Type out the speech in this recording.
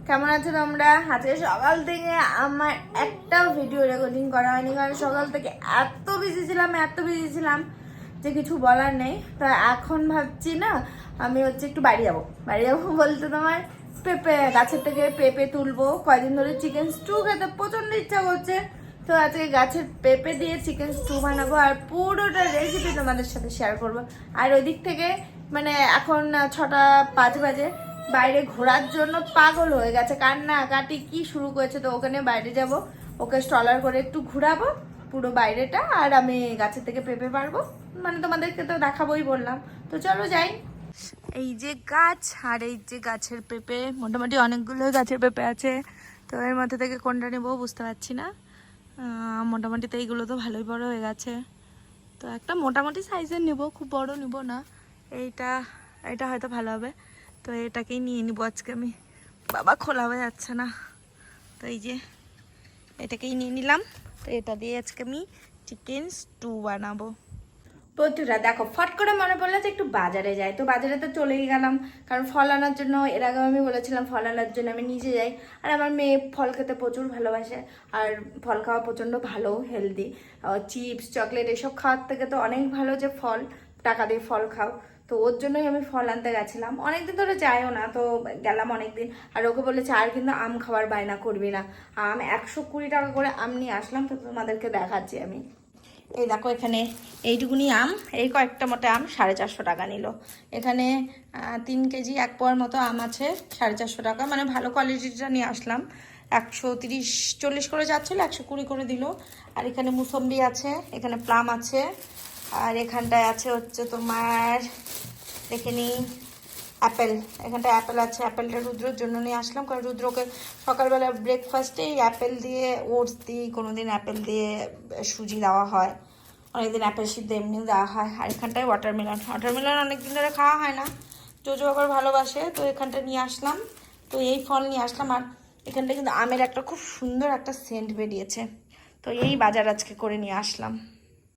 কেমন আছো তোমরা? আজকে সকাল থেকে আমার একটাও ভিডিও রেকর্ডিং করা হয়নি, কারণ সকাল থেকে এত বিজি ছিলাম যে কিছু বলার নেই। তো এখন ভাবছি না আমি একটু বাড়ি যাবো বলতে তোমার পেঁপে গাছের থেকে পেঁপে তুলবো। কয়দিন ধরে চিকেন স্টু খেতে প্রচন্ড ইচ্ছা করছে, তো আজকে গাছের পেঁপে দিয়ে চিকেন স্টু বানাবো আর পুরোটা রেসিপি তোমাদের সাথে শেয়ার করবো। আর ওই দিক থেকে মানে এখন 6:05 বাজে, বাইরে ঘোরার জন্য পাগল হয়ে গেছে, কান্নাকাটি কি শুরু করেছে। তো ওখানে বাইরে যাব, ওকে স্ট্রলার করে একটু ঘুরাবো পুরো বাইরেটা, আর আমি গাছের থেকে পেঁপে পারবো, মানে তোমাদেরকে তো দেখাবোই বললাম। তো চলো যাই। এই যে গাছ, আর এই যে গাছের পেঁপে, মোটামুটি অনেকগুলো গাছের পেঁপে আছে। তো এর মধ্যে থেকে কোনটা নেবো বুঝতে পারছি না। মোটামুটি তো এইগুলো তো ভালোই বড় হয়ে গেছে, তো একটা মোটামুটি সাইজের নেব, খুব বড় নেব না। এইটা হয়তো ভালো হবে, তো এটাকেই নিয়ে নিব আজকে আমি। বাবা খোলাও যাচ্ছে না, তো এই যে এটাকেই নিয়ে নিলাম। তো এটা দিয়ে আজকে আমি চিকেন স্টু বানাবো। বন্ধুরা দেখো, ফট করে মনে পড়লো যে একটু বাজারে যাই। তো বাজারে তো চলেই গেলাম, কারণ ফল আনার জন্য। এর আগে আমি বলেছিলাম ফল আনার জন্য আমি নিজে যাই। আর আমার মেয়ে ফল খেতে প্রচুর ভালোবাসে, আর ফল খাওয়া প্রচণ্ড ভালো, হেলদি। চিপস চকলেট এসব খাওয়ার থেকে তো অনেক ভালো যে ফল, টাকা দিয়ে ফল খাও। তো ওর জন্যই আমি ফল আনতে গেছিলাম, অনেকদিন ধরে যাইও না, তো গেলাম অনেকদিন। আর ওকে বলেছে আর কিন্তু আম খাওয়ার বায়না করবি না। আম 120 টাকা করে আম নিয়ে আসলাম, তো তোমাদেরকে দেখাচ্ছি আমি। এই দেখো, এখানে এইটুকুনি আম, এই কয়েকটা মোটা আম 450 টাকা নিল। এখানে 3 কেজি 1 পোয়ার মতো আম আছে, 450 টাকা। মানে ভালো কোয়ালিটিটা নিয়ে আসলাম। 130-40 করে যাচ্ছিল, 120 করে দিল। আর এখানে মুসম্বি আছে, এখানে প্লাম আছে, আর এখানটায় আছে হচ্ছে তোমার, দেখে নিই, অ্যাপেল। এখানটা অ্যাপেল আছে, অ্যাপেলটা রুদ্রর জন্য নিয়ে আসলাম, কারণ রুদ্রকে সকালবেলা ব্রেকফাস্টে অ্যাপেল দিয়ে ওটস দিই, কোনোদিন অ্যাপেল দিয়ে সুজি দেওয়া হয়, অনেকদিন অ্যাপেল সিদ্ধ এমনিও দেওয়া হয়। আর এখানটায় ওয়াটারমেলন অনেকদিন ধরে খাওয়া হয় না, জোজো আবার ভালোবাসে, তো এখানটা নিয়ে আসলাম। তো এই ফল নিয়ে আসলাম। আর এখানটা কিন্তু আমের একটা খুব সুন্দর একটা সেন্ট বেরিয়েছে, তো এই বাজার আজকে করে নিয়ে আসলাম।